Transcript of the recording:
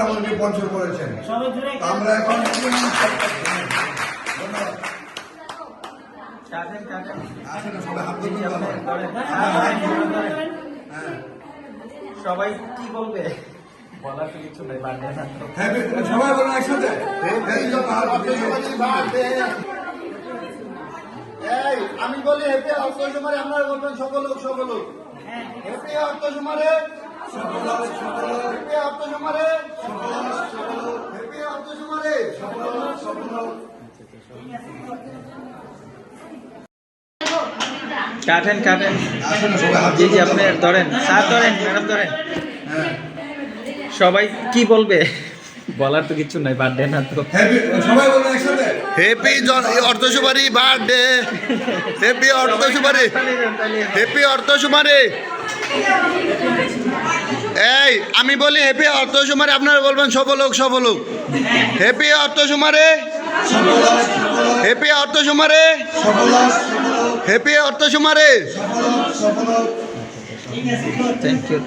আমাদেরকে স্পন্সর করেছেন। আমরা এখন সবাই কি বলবে বলার তো কিছু নেই, সবাই বলুন একসাথে আমি বলি হেপি অর্থ সুমারে, আপনারা বলবেন সকল লোক হেপি অর্থ সুমারে, হেপি অর্থ সুমারে, হেপি অর্থ সুমারে। কাটেন জি আপনি ধরেন, স্যার ধরেন, ম্যাডাম ধরেন। সবাই কি বলবে বলার তো কিছু নাই, বার্থডে না তো। সবাই বলুন একসাথে হেপি অর্থ সুমারি বার্থডে, হেপি অর্থ সুমারি, হেপি অর্থ সুমারি। এই আমি বলি হেপি অর্থ সুমারে, আপনারা বলবেন সফল হোক। হেপি অর্থ সুমারে, হেপি অর্থ সুমারে, হেপি অর্থ সুমারে। Thank you.